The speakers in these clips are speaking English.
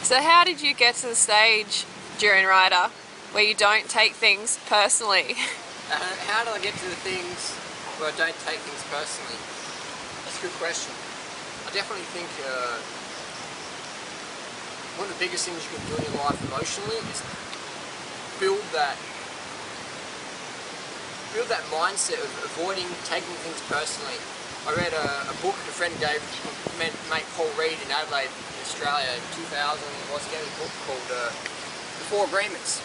So how did you get to the stage, DurianRider, where you don't take things personally? How do I get to the things where I don't take things personally? That's a good question. I definitely think one of the biggest things you can do in your life emotionally is build that mindset of avoiding taking things personally. I read a book a friend gave mate Paul Reed in Adelaide, in Australia, in 2000. Was he gave a book called The 4 Agreements,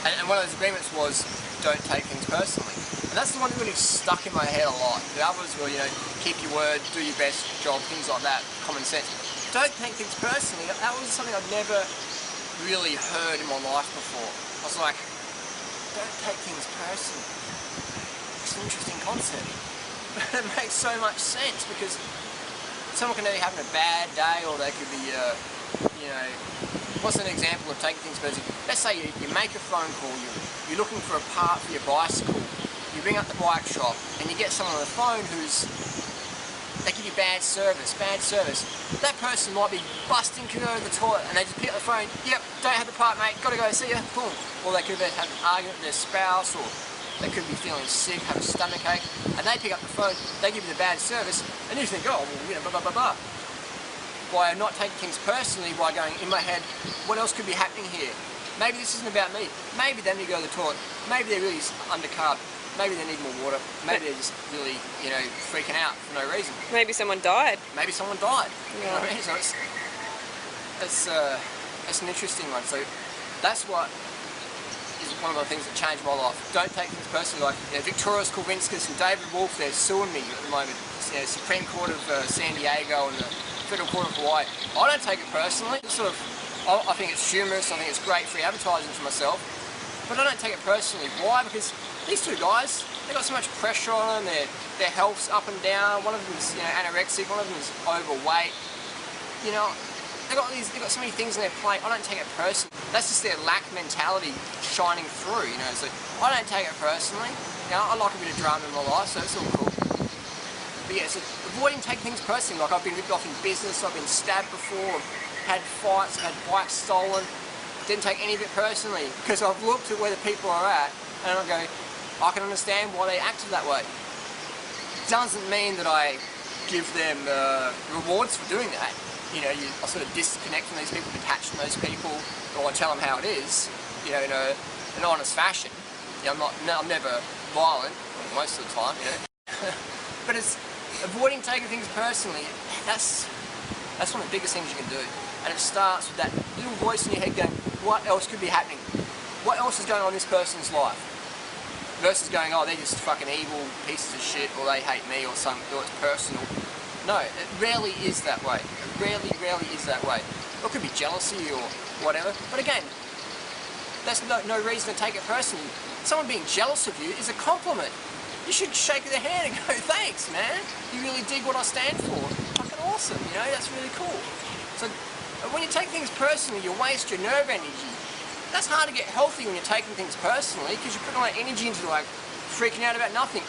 and one of those agreements was don't take things personally. And that's the one that really stuck in my head a lot. The others were, you know, keep your word, do your best job, things like that, common sense. Don't take things personally. That was something I'd never really heard in my life before. I was like, don't take things personally. It's an interesting concept. But it makes so much sense because someone can be having a bad day, or they could be, you know, what's an example of taking things personally? Let's say you make a phone call, you're looking for a part for your bicycle, you ring up the bike shop, and you get someone on the phone they give you bad service. That person might be busting to go to the toilet, and they just pick up the phone, yep, don't have the part, mate, gotta go, see ya, boom. Or they could have an argument with their spouse, or they could be feeling sick, have a stomach ache, and they pick up the phone, they give you the bad service, and you think, oh, well, you know, blah, blah, blah, blah. By not taking things personally, by going in my head, what else could be happening here? Maybe this isn't about me. Maybe they need to go to the toilet. Maybe they're really undercarb. Maybe they need more water. Maybe they're just really, you know, freaking out for no reason. Maybe someone died. Maybe someone died. Yeah. You know what I mean? So it's an interesting one. So that's what is one of the things that changed my life. Don't take things personally. Like, you know, Victoria's Kulvinskas and David Wolf, they're suing me at the moment. You know, Supreme Court of San Diego and the Federal Court of Hawaii. I don't take it personally. It's sort of, I think it's humorous. I think it's great free advertising for myself. But I don't take it personally. Why? Because these two guys, they've got so much pressure on them. Their health's up and down. One of them's, you know, anorexic. One of them's overweight. You know, they've got so many things on their plate. I don't take it personally. That's just their lack mentality shining through. You know, so I don't take it personally. You know, I like a bit of drama in my life, so it's all cool. But yeah, so avoiding taking things personally. Like, I've been ripped off in business. I've been stabbed before. I've had fights. I've had bikes stolen. Didn't take any of it personally because I've looked at where the people are at and I go, I can understand why they acted that way. Doesn't mean that I give them rewards for doing that. You know, I sort of disconnect from these people, detach from those people, or I tell them how it is, you know, in an honest fashion. You know, I'm never violent most of the time, you know. But it's avoiding taking things personally. That's one of the biggest things you can do. And it starts with that little voice in your head going, what else could be happening? What else is going on in this person's life? Versus going, oh, they're just fucking evil pieces of shit, or they hate me, or it's personal. No, it rarely is that way. It rarely is that way. Or it could be jealousy or whatever. But again, that's no reason to take it personally. Someone being jealous of you is a compliment. You should shake their hand and go, thanks, man. You really dig what I stand for. Fucking awesome, you know, that's really cool. So when you take things personally, you waste your nerve energy. That's hard to get healthy when you're taking things personally, because you're putting all that energy into, like, freaking out about nothing.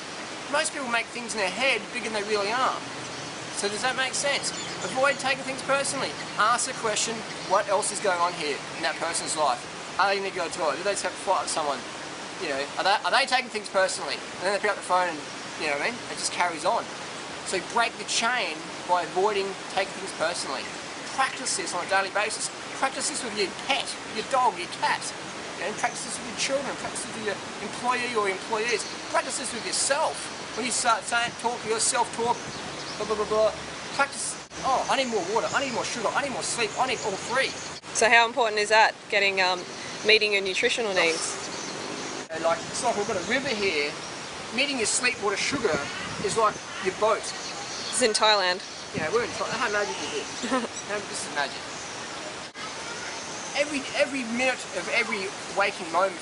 Most people make things in their head bigger than they really are. So does that make sense? Avoid taking things personally. Ask the question, what else is going on here in that person's life? Are they going to go to the toilet? Do they just have to fight with someone? You know, are they taking things personally? And then they pick up the phone and, you know what I mean? It just carries on. So break the chain by avoiding taking things personally. Practice this on a daily basis. Practice this with your pet, your dog, your cat. You know, practice this with your children. Practice this with your employee or employees. Practice this with yourself. When you start saying, talk to yourself, talk, blah, blah, blah, blah. Practice, oh, I need more water, I need more sugar, I need more sleep, I need all three. So how important is that, meeting your nutritional needs? You know, like, it's like we've got a river here. Meeting your sleep, water, sugar is like your boat. It's in Thailand. Yeah, we're in Thailand. How magic is this? This is magic. Every minute of every waking moment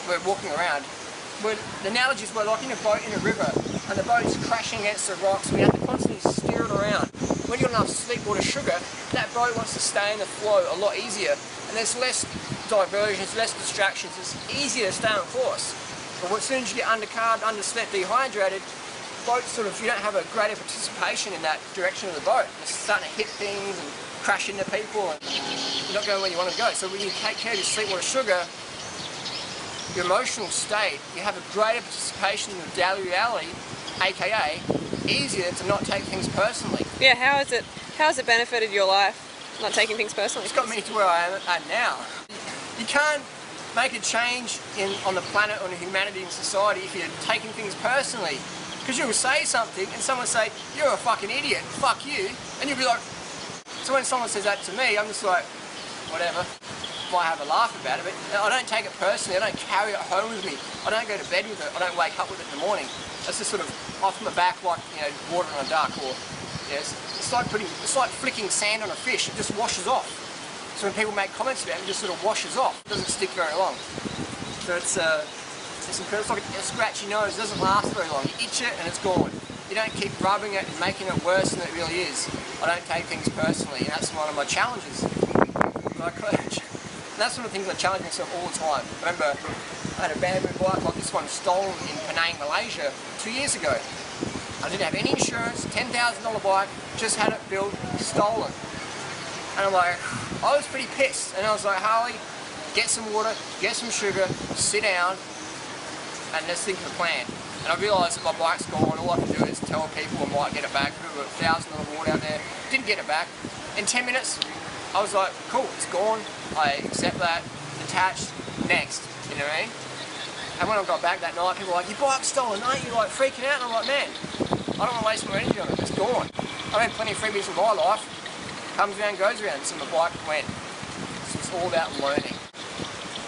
we're walking around, the analogy is we're like in a boat in a river and the boat's crashing against the rocks. We have to constantly steer it around. When you've got enough sleep, water, sugar, that boat wants to stay in the flow a lot easier, and there's less diversions, less distractions. It's easier to stay on course. But as soon as you get undercarbed, underslept, dehydrated, boat sort of, you don't have a greater participation in that direction of the boat. It's starting to hit things and crash into people. you're not going where you want to go. So when you take care of your sleep water sugar, your emotional state, you have a greater participation in your daily reality, aka easier to not take things personally. Yeah, how has it benefited your life, not taking things personally? It's got me to where I am now. You can't make a change on the planet, on humanity and society if you're taking things personally. Because you'll say something and someone will say, you're a fucking idiot, fuck you, and you'll be like, so when someone says that to me, I'm just like, whatever. Might have a laugh about it, but I don't take it personally. I don't carry it home with me. I don't go to bed with it. I don't wake up with it in the morning. It's just sort of off my back, like, you know, water on a duck, or it's like flicking sand on a fish. It just washes off. So when people make comments about it, it just sort of washes off. It doesn't stick very long. So it's incredible. It's like a scratchy nose. It doesn't last very long. You itch it and it's gone. You don't keep rubbing it and making it worse than it really is. I don't take things personally, and that's one of my challenges. And that's one of the things I challenge myself all the time. I remember I had a bamboo bike like this one stolen in Penang, Malaysia 2 years ago. I didn't have any insurance, $10,000 bike, just had it built, stolen. And I'm like, I was pretty pissed. And I was like, Harley, get some water, get some sugar, sit down, and let's think of a plan. And I realised that my bike's gone, all I can do is tell people I might get it back, put $1,000 water out there, didn't get it back. In 10 minutes, I was like, cool, it's gone, I accept that, detached, next, you know what I mean? And when I got back that night, people were like, your bike's stolen, aren't you like freaking out? And I'm like, man, I don't want to waste my energy on it, it's gone. I've had plenty of freebies in my life, comes around, goes around, so my bike went. So it's all about learning,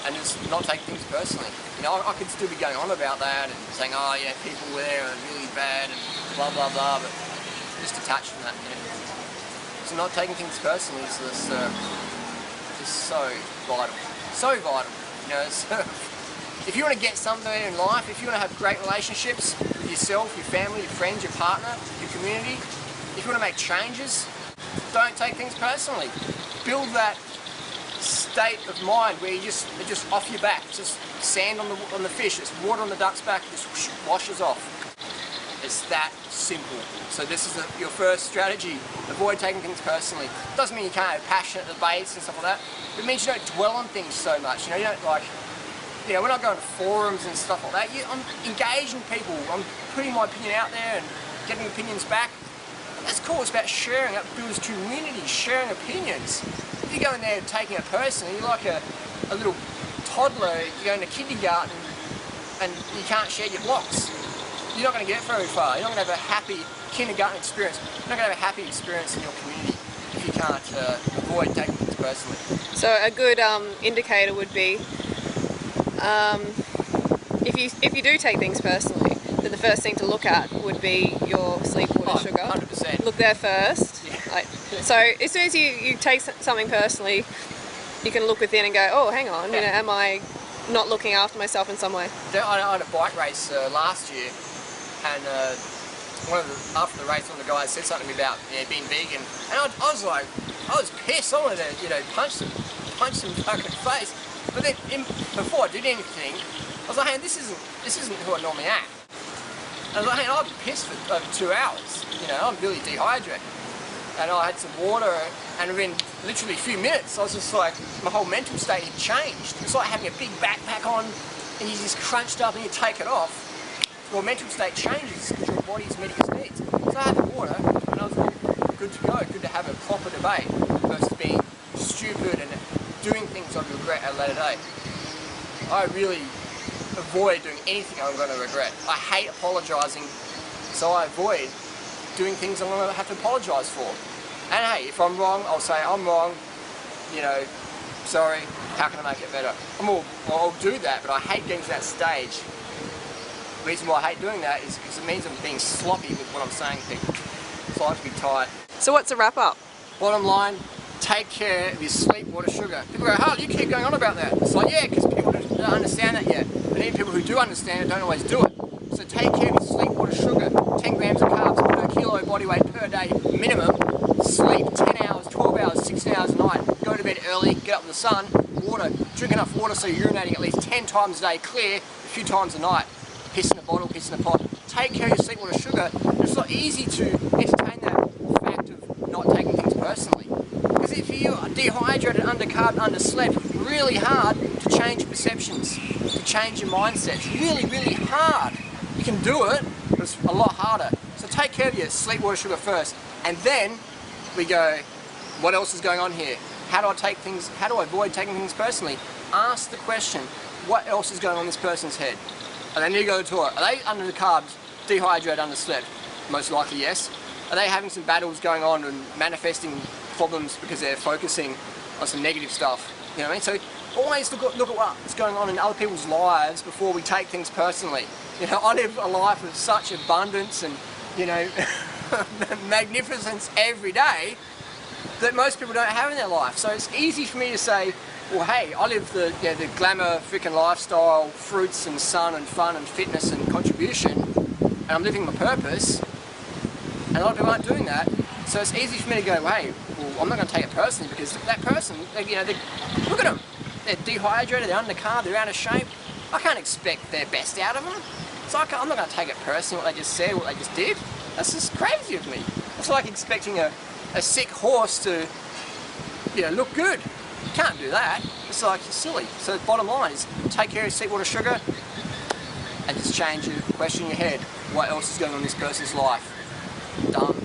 and just not take things personally. You know, I could still be going on about that and saying, oh yeah, people there are really bad and blah blah blah, but just detached from that, you know. So not taking things personally is just so vital. So vital. You know, if you want to get somewhere in life, if you want to have great relationships with yourself, your family, your friends, your partner, your community, if you want to make changes, don't take things personally. Build that state of mind where it's just off your back. It's just sand on the fish, it's water on the duck's back, it just washes off. It's that simple. So this is your first strategy. Avoid taking things personally. Doesn't mean you can't have passionate debates and stuff like that. It means you don't dwell on things so much. You know, you don't like, you know, when I go into forums and stuff like that, I'm engaging people. I'm putting my opinion out there and getting opinions back. That's cool. It's about sharing. That builds community, sharing opinions. If you go in there taking it personally, you're like a little toddler. You go into kindergarten and you can't share your blocks. You're not going to get very far. You're not going to have a happy kindergarten experience. You're not going to have a happy experience in your community if you can't avoid taking things personally. So a good indicator would be if you do take things personally, then the first thing to look at would be your sleep water sugar. 100%. Look there first. Yeah. Like, so as soon as you take something personally, you can look within and go, oh, hang on, you know, am I not looking after myself in some way? I had a bike race last year, and after the race, one of the guys said something about being vegan, and I was pissed. I wanted to punch them fucking in the face. But then before I did anything, I was like, hey, this isn't who I normally am. And I was like, hey, I've been pissed for over 2 hours. You know, I'm really dehydrated. And I had some water, and within literally a few minutes, I was just like, my whole mental state had changed. It's like having a big backpack on, and you just crunched up and you take it off. Your mental state changes because your body's meeting its needs. So I had the water, and I was good to go, good to have a proper debate versus being stupid and doing things I regret at a later date. I really avoid doing anything I'm going to regret. I hate apologising, so I avoid doing things I'm going to have to apologise for. And hey, if I'm wrong, I'll say I'm wrong, you know, sorry, how can I make it better? I'll do that, but I hate getting to that stage. The reason why I hate doing that is because it means I'm being sloppy with what I'm saying to people. So I have to be tight. So what's the wrap up? Bottom line, take care of your sleep water sugar. People go, Harley, you keep going on about that. It's like, yeah, because people don't understand that yet. And even people who do understand it don't always do it. So take care of your sleep water sugar. 10 grams of carbs per kilo body weight per day minimum. Sleep 10 hours, 12 hours, 16 hours a night. Go to bed early, get up in the sun. Water, drink enough water so you're urinating at least 10 times a day clear, a few times a night. Piss in a bottle, piss in a pot. Take care of your sleep water sugar. It's not easy to entertain that fact of not taking things personally. Because if you are dehydrated, undercarbed, underslept, really hard to change your perceptions, to change your mindset. It's really, really hard. You can do it, but it's a lot harder. So take care of your sleep, water, sugar first, and then we go, what else is going on here? How do I avoid taking things personally? Ask the question, what else is going on in this person's head? And then you go to it. Are they under the carbs, dehydrated, underslept? Most likely yes. Are they having some battles going on and manifesting problems because they're focusing on some negative stuff? You know what I mean? So always look at what's going on in other people's lives before we take things personally. You know, I live a life of such abundance and, you know, magnificence every day that most people don't have in their life. So it's easy for me to say, well, hey, I live the glamour freaking lifestyle, fruits and sun and fun and fitness and contribution, and I'm living my purpose. And a lot of people aren't doing that. So it's easy for me to go, hey, well, I'm not going to take it personally because that person, you know, look at them. They're dehydrated, they're undercarb, they're out of shape. I can't expect their best out of them. So I'm not going to take it personally what they just said, what they just did. That's just crazy of me. It's like expecting a sick horse to, you know, look good. You can't do that. It's like, it's silly. So the bottom line is take care of sleep, water, sugar, and just change your question in your head. What else is going on in this person's life? Done.